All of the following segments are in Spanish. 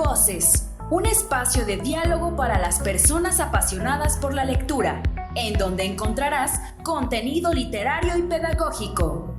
Voces, un espacio de diálogo para las personas apasionadas por la lectura, en donde encontrarás contenido literario y pedagógico.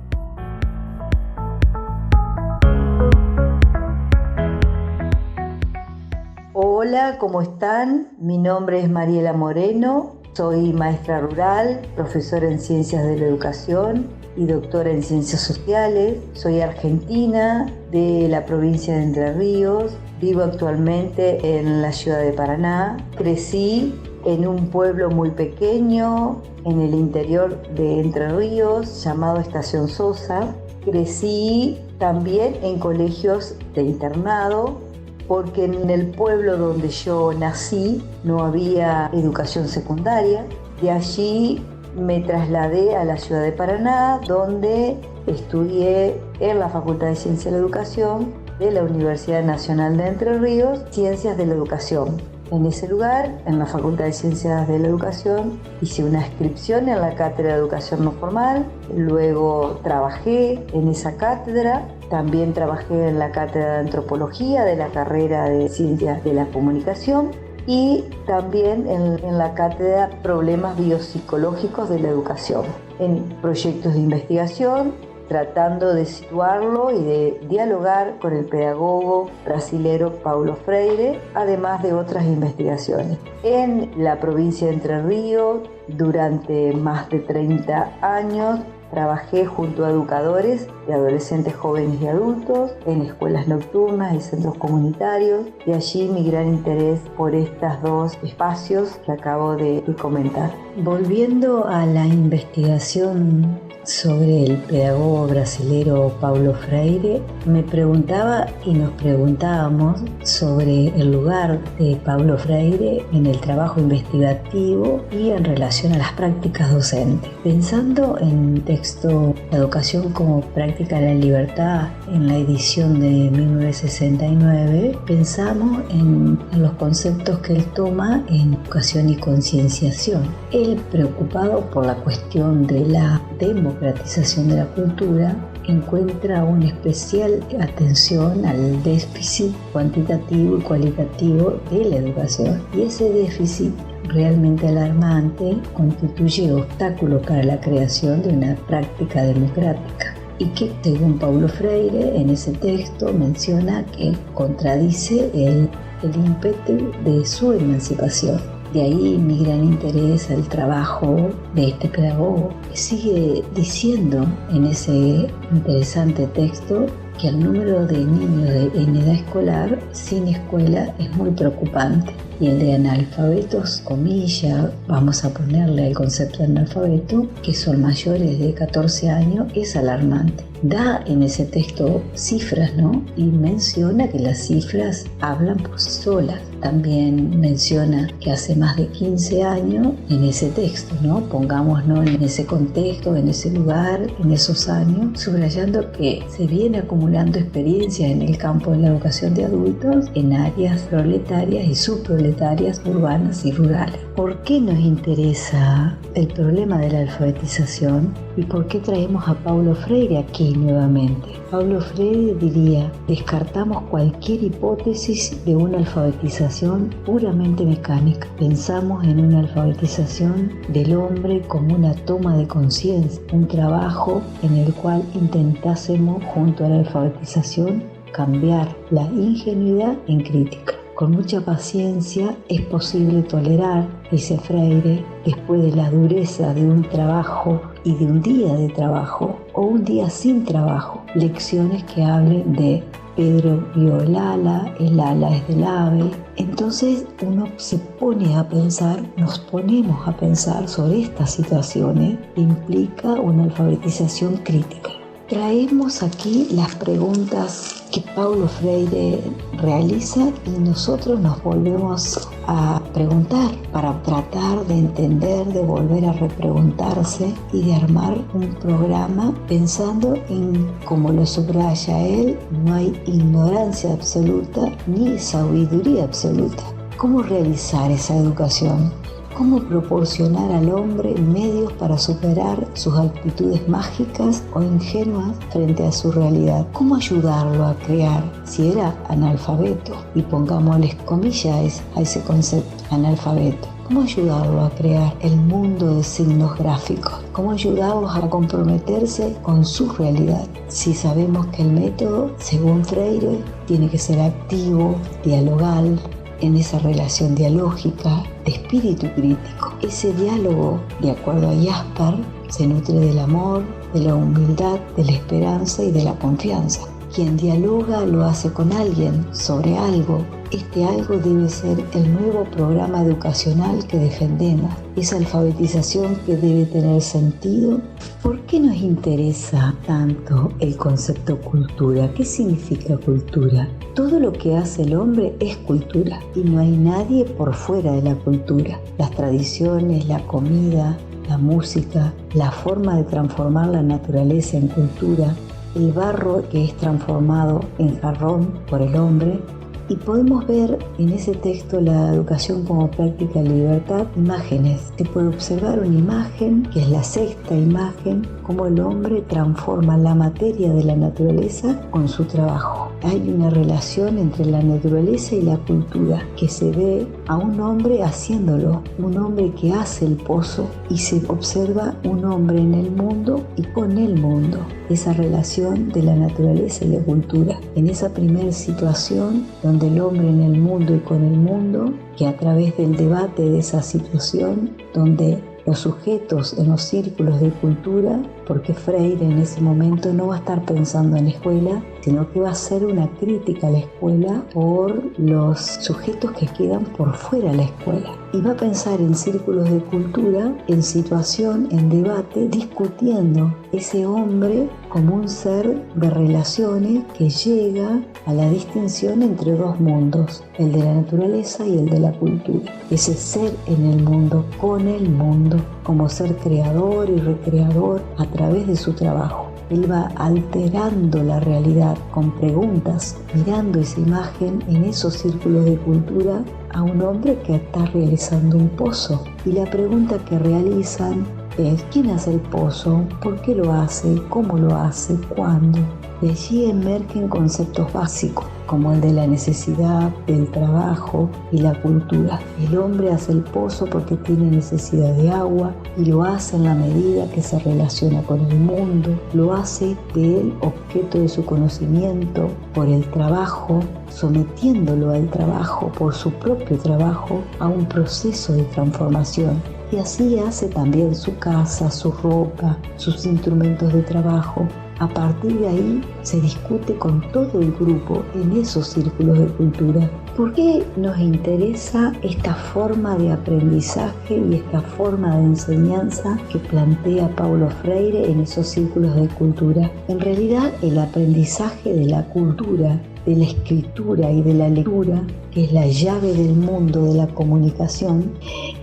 Hola, ¿cómo están? Mi nombre es Mariela Moreno, soy maestra rural, profesora en Ciencias de la Educación y doctora en Ciencias Sociales. Soy argentina, de la provincia de Entre Ríos. Vivo actualmente en la ciudad de Paraná. Crecí en un pueblo muy pequeño, en el interior de Entre Ríos, llamado Estación Sosa. Crecí también en colegios de internado, porque en el pueblo donde yo nací no había educación secundaria. De allí me trasladé a la ciudad de Paraná, donde estudié en la Facultad de Ciencias de la Educación de la Universidad Nacional de Entre Ríos, Ciencias de la Educación. En ese lugar, en la Facultad de Ciencias de la Educación, hice una inscripción en la Cátedra de Educación No Formal, luego trabajé en esa cátedra. También trabajé en la Cátedra de Antropología de la carrera de Ciencias de la Comunicación y también en la Cátedra Problemas Biopsicológicos de la Educación, en proyectos de investigación, tratando de situarlo y de dialogar con el pedagogo brasilero Paulo Freire, además de otras investigaciones. En la provincia de Entre Ríos, durante más de 30 años, trabajé junto a educadores de adolescentes, jóvenes y adultos en escuelas nocturnas y centros comunitarios, y allí mi gran interés por estos dos espacios que acabo de comentar. Volviendo a la investigación sobre el pedagogo brasilero Paulo Freire, me preguntaba y nos preguntábamos sobre el lugar de Paulo Freire en el trabajo investigativo y en relación a las prácticas docentes. Pensando en texto La educación como práctica de la libertad, en la edición de 1969, pensamos en los conceptos que él toma en educación y concienciación. Él, preocupado por la cuestión de la democratización de la cultura, encuentra una especial atención al déficit cuantitativo y cualitativo de la educación. Y ese déficit realmente alarmante constituye obstáculo para la creación de una práctica democrática, y que, según Paulo Freire, en ese texto menciona que contradice el ímpetu de su emancipación. De ahí mi gran interés al trabajo de este pedagogo, que sigue diciendo en ese interesante texto que el número de niños en edad escolar sin escuela es muy preocupante, y el de analfabetos, comillas, vamos a ponerle el concepto de analfabeto, que son mayores de 14 años, es alarmante. Da en ese texto cifras, ¿no? Y menciona que las cifras hablan por sí solas. También menciona que hace más de 15 años en ese texto, ¿no? Pongámonos en ese contexto, en ese lugar, en esos años, subrayando que se viene acumulando experiencia en el campo de la educación de adultos en áreas proletarias y subproletarias, urbanas y rurales. ¿Por qué nos interesa el problema de la alfabetización y por qué traemos a Paulo Freire aquí nuevamente? Paulo Freire diría: descartamos cualquier hipótesis de una alfabetización puramente mecánica. Pensamos en una alfabetización del hombre como una toma de conciencia, un trabajo en el cual intentásemos, junto a la alfabetización, cambiar la ingenuidad en crítica. Con mucha paciencia es posible tolerar, dice Freire, después de la dureza de un trabajo y de un día de trabajo o un día sin trabajo, lecciones que hablen de Pedro vio el ala es del ave. Entonces uno se pone a pensar, nos ponemos a pensar sobre estas situaciones que implica una alfabetización crítica. Traemos aquí las preguntas que Paulo Freire realiza y nosotros nos volvemos a preguntar para tratar de entender, de volver a repreguntarse y de armar un programa pensando en, como lo subraya él, no hay ignorancia absoluta ni sabiduría absoluta. ¿Cómo realizar esa educación? cómo proporcionar al hombre medios para superar sus actitudes mágicas o ingenuas frente a su realidad, cómo ayudarlo a crear, si era analfabeto, y pongámosles comillas a ese concepto, analfabeto. ¿Cómo ayudarlo a crear el mundo de signos gráficos? ¿Cómo ayudarlos a comprometerse con su realidad? Si sabemos que el método, según Freire, tiene que ser activo, dialogal, en esa relación dialógica, de espíritu crítico. Ese diálogo, de acuerdo a Jaspar, se nutre del amor, de la humildad, de la esperanza y de la confianza. Quien dialoga lo hace con alguien sobre algo. Este algo debe ser el nuevo programa educacional que defendemos, esa alfabetización que debe tener sentido. ¿Por qué nos interesa tanto el concepto cultura? ¿Qué significa cultura? Todo lo que hace el hombre es cultura y no hay nadie por fuera de la cultura. Las tradiciones, la comida, la música, la forma de transformar la naturaleza en cultura, el barro que es transformado en jarrón por el hombre. Y podemos ver en ese texto, La educación como práctica de libertad, imágenes. Se puede observar una imagen, que es la sexta imagen, cómo el hombre transforma la materia de la naturaleza con su trabajo. Hay una relación entre la naturaleza y la cultura, que se ve a un hombre haciéndolo, un hombre que hace el pozo, y se observa un hombre en el mundo y con el mundo. Esa relación de la naturaleza y la cultura. En esa primera situación, donde el hombre en el mundo y con el mundo, que a través del debate de esa situación, donde los sujetos en los círculos de cultura, porque Freire en ese momento no va a estar pensando en la escuela, sino que va a hacer una crítica a la escuela por los sujetos que quedan por fuera de la escuela. Y va a pensar en círculos de cultura, en situación, en debate, discutiendo ese hombre como un ser de relaciones que llega a la distinción entre dos mundos, el de la naturaleza y el de la cultura. Ese ser en el mundo, con el mundo, como ser creador y recreador a través de su trabajo. Él va alterando la realidad con preguntas, mirando esa imagen en esos círculos de cultura a un hombre que está realizando un pozo. Y la pregunta que realizan es: ¿quién hace el pozo? ¿Por qué lo hace? ¿Cómo lo hace? ¿Cuándo? De allí emergen conceptos básicos, como el de la necesidad, del trabajo y la cultura. El hombre hace el pozo porque tiene necesidad de agua y lo hace en la medida que se relaciona con el mundo, lo hace del objeto de su conocimiento por el trabajo, sometiéndolo al trabajo, por su propio trabajo, a un proceso de transformación. Y así hace también su casa, su ropa, sus instrumentos de trabajo. A partir de ahí se discute con todo el grupo en esos círculos de cultura. ¿Por qué nos interesa esta forma de aprendizaje y esta forma de enseñanza que plantea Paulo Freire en esos círculos de cultura? En realidad, el aprendizaje de la cultura, de la escritura y de la lectura, que es la llave del mundo de la comunicación,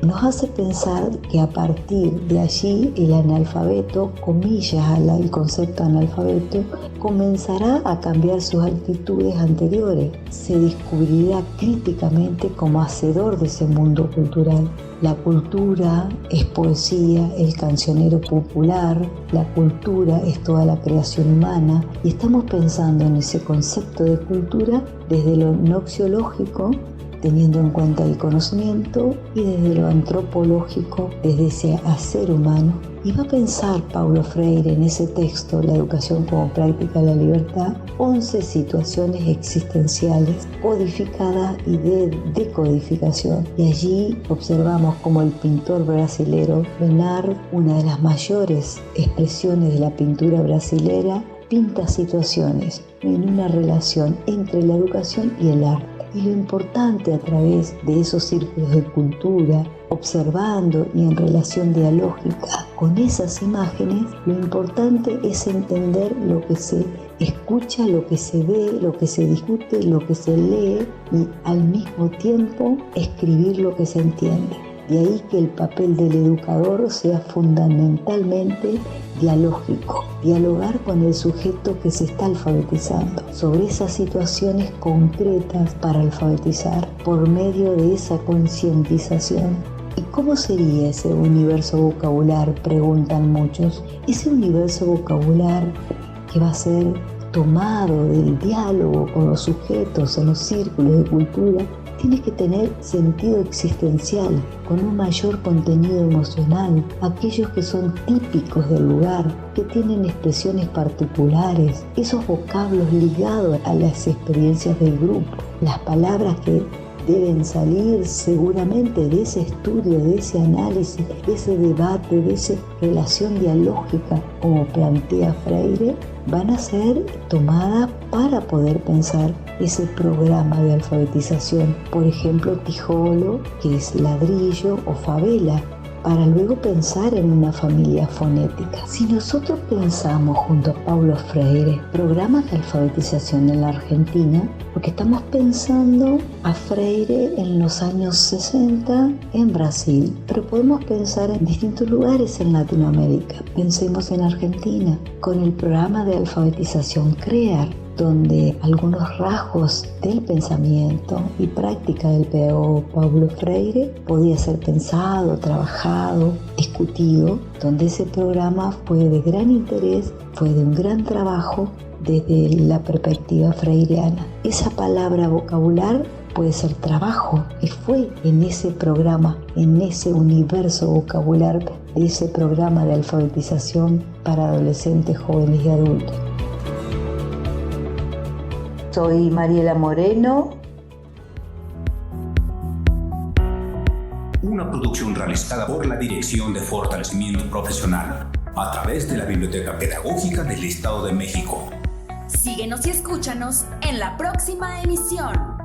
nos hace pensar que a partir de allí el analfabeto, comillas al concepto analfabeto, comenzará a cambiar sus actitudes anteriores. Se descubrirá críticamente como hacedor de ese mundo cultural. La cultura es poesía, el cancionero popular, la cultura es toda la creación humana, y estamos pensando en ese concepto de cultura desde lo noxiológico, teniendo en cuenta el conocimiento, y desde lo antropológico, desde ese hacer humano. Y va a pensar Paulo Freire en ese texto, La educación como práctica de la libertad, 11 situaciones existenciales codificadas y de decodificación. Y allí observamos como el pintor brasilero Bernard, una de las mayores expresiones de la pintura brasilera, pinta situaciones en una relación entre la educación y el arte. Y lo importante a través de esos círculos de cultura, observando y en relación dialógica con esas imágenes, lo importante es entender lo que se escucha, lo que se ve, lo que se discute, lo que se lee, y al mismo tiempo escribir lo que se entiende. De ahí que el papel del educador sea fundamentalmente dialógico, dialogar con el sujeto que se está alfabetizando sobre esas situaciones concretas para alfabetizar por medio de esa concientización. ¿Y cómo sería ese universo vocabular? Preguntan muchos. Ese universo vocabular que va a ser tomado del diálogo con los sujetos en los círculos de cultura, tiene que tener sentido existencial, con un mayor contenido emocional, aquellos que son típicos del lugar, que tienen expresiones particulares, esos vocablos ligados a las experiencias del grupo, las palabras que deben salir seguramente de ese estudio, de ese análisis, de ese debate, de esa relación dialógica, como plantea Freire, van a ser tomadas para poder pensar ese programa de alfabetización. Por ejemplo, tijolo, que es ladrillo, o favela, para luego pensar en una familia fonética. Si nosotros pensamos junto a Paulo Freire programas de alfabetización en la Argentina, porque estamos pensando a Freire en los años 60 en Brasil, pero podemos pensar en distintos lugares en Latinoamérica. Pensemos en Argentina, con el programa de alfabetización CREAR, donde algunos rasgos del pensamiento y práctica del pedagogo Paulo Freire podía ser pensado, trabajado, discutido, donde ese programa fue de gran interés, fue de un gran trabajo desde la perspectiva freireana. Esa palabra vocabular puede ser trabajo, y fue en ese programa, en ese universo vocabular de ese programa de alfabetización para adolescentes, jóvenes y adultos. Soy Mariela Moreno. Una producción realizada por la Dirección de Fortalecimiento Profesional a través de la Biblioteca Pedagógica del Estado de México. Síguenos y escúchanos en la próxima emisión.